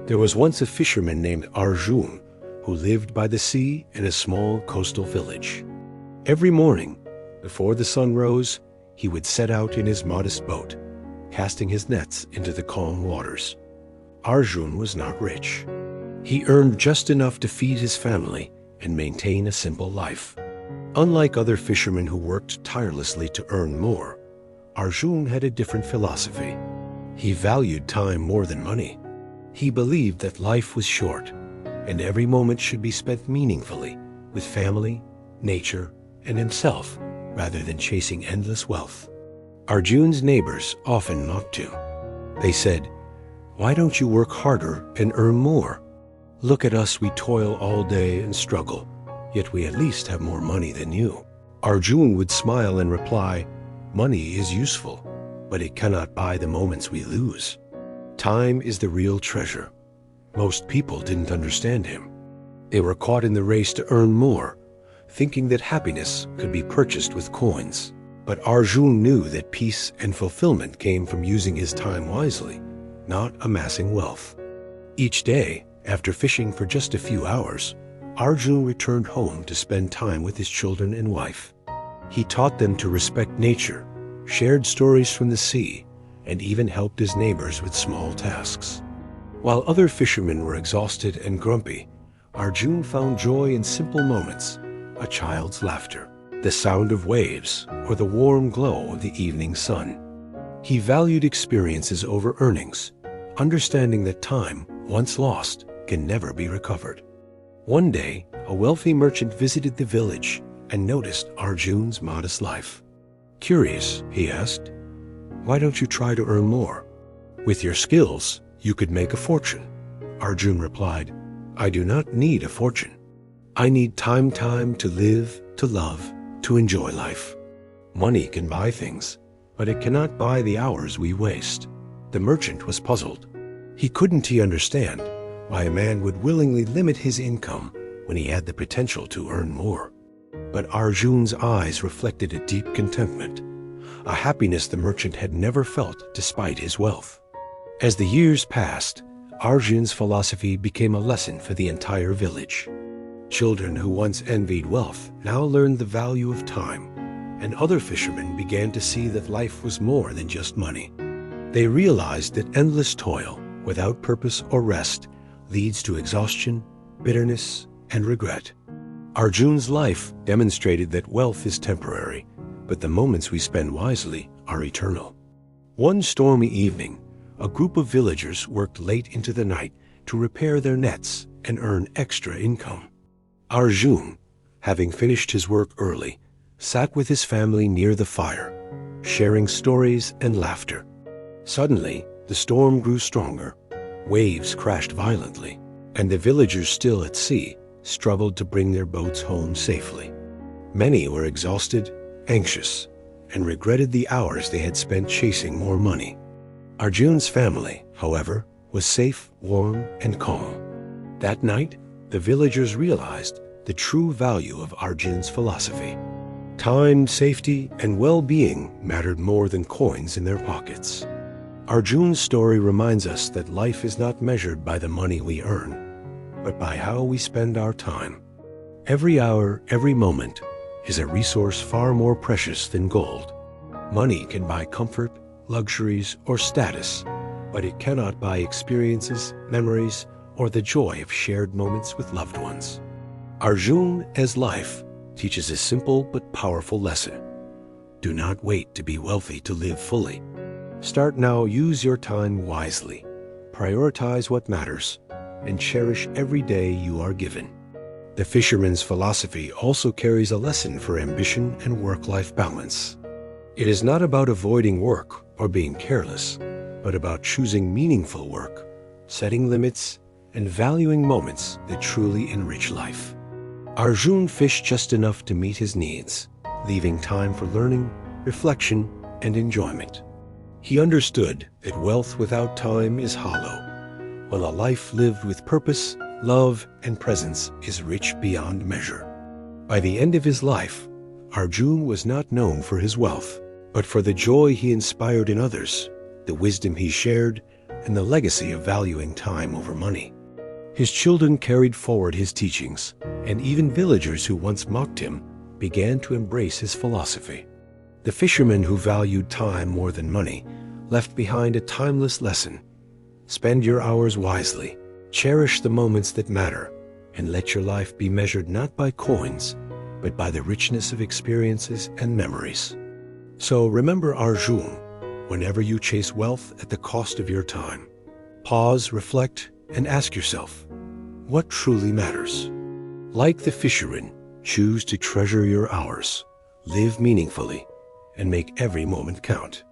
There was once a fisherman named Arjun who lived by the sea in a small coastal village. Every morning, before the sun rose, he would set out in his modest boat, casting his nets into the calm waters. Arjun was not rich. He earned just enough to feed his family and maintain a simple life. Unlike other fishermen who worked tirelessly to earn more, Arjun had a different philosophy. He valued time more than money. He believed that life was short, and every moment should be spent meaningfully with family, nature, and himself, rather than chasing endless wealth. Arjun's neighbors often mocked him. They said, "Why don't you work harder and earn more? Look at us, we toil all day and struggle, yet we at least have more money than you." Arjun would smile and reply, "Money is useful, but it cannot buy the moments we lose. Time is the real treasure." Most people didn't understand him. They were caught in the race to earn more, thinking that happiness could be purchased with coins. But Arjun knew that peace and fulfillment came from using his time wisely, not amassing wealth. Each day, after fishing for just a few hours, Arjun returned home to spend time with his children and wife. He taught them to respect nature, shared stories from the sea, and even helped his neighbors with small tasks. While other fishermen were exhausted and grumpy, Arjun found joy in simple moments: a child's laughter, the sound of waves, or the warm glow of the evening sun. He valued experiences over earnings, understanding that time, once lost, can never be recovered. One day, a wealthy merchant visited the village and noticed Arjun's modest life. Curious, he asked, "Why don't you try to earn more? With your skills, you could make a fortune." Arjun replied, "I do not need a fortune. I need time to live, to love, to enjoy life. Money can buy things, but it cannot buy the hours we waste." The merchant was puzzled. He couldn't understand why a man would willingly limit his income when he had the potential to earn more. But Arjun's eyes reflected a deep contentment, a happiness the merchant had never felt despite his wealth. As the years passed, Arjun's philosophy became a lesson for the entire village. Children who once envied wealth now learned the value of time, and other fishermen began to see that life was more than just money. They realized that endless toil, without purpose or rest, leads to exhaustion, bitterness, and regret. Arjun's life demonstrated that wealth is temporary, but the moments we spend wisely are eternal. One stormy evening, a group of villagers worked late into the night to repair their nets and earn extra income. Arjun, having finished his work early, sat with his family near the fire, sharing stories and laughter. Suddenly, the storm grew stronger. Waves crashed violently, and the villagers still at sea struggled to bring their boats home safely. Many were exhausted, anxious, and regretted the hours they had spent chasing more money. Arjun's family, however, was safe, warm, and calm. That night, the villagers realized the true value of Arjun's philosophy. Time, safety, and well-being mattered more than coins in their pockets. Arjun's story reminds us that life is not measured by the money we earn, but by how we spend our time. Every hour, every moment is a resource far more precious than gold. Money can buy comfort, luxuries, or status, but it cannot buy experiences, memories, or the joy of shared moments with loved ones. Arjun, as life, teaches a simple but powerful lesson. Do not wait to be wealthy to live fully. Start now, use your time wisely, prioritize what matters, and cherish every day you are given. The fisherman's philosophy also carries a lesson for ambition and work-life balance. It is not about avoiding work or being careless, but about choosing meaningful work, setting limits, and valuing moments that truly enrich life. Arjun fished just enough to meet his needs, leaving time for learning, reflection, and enjoyment. He understood that wealth without time is hollow, while a life lived with purpose, love, and presence is rich beyond measure. By the end of his life, Arjun was not known for his wealth, but for the joy he inspired in others, the wisdom he shared, and the legacy of valuing time over money. His children carried forward his teachings, and even villagers who once mocked him began to embrace his philosophy. The fisherman who valued time more than money left behind a timeless lesson. Spend your hours wisely, cherish the moments that matter, and let your life be measured not by coins, but by the richness of experiences and memories. So remember Arjun whenever you chase wealth at the cost of your time. Pause, reflect, and ask yourself, what truly matters? Like the fisherman, choose to treasure your hours, live meaningfully, and make every moment count.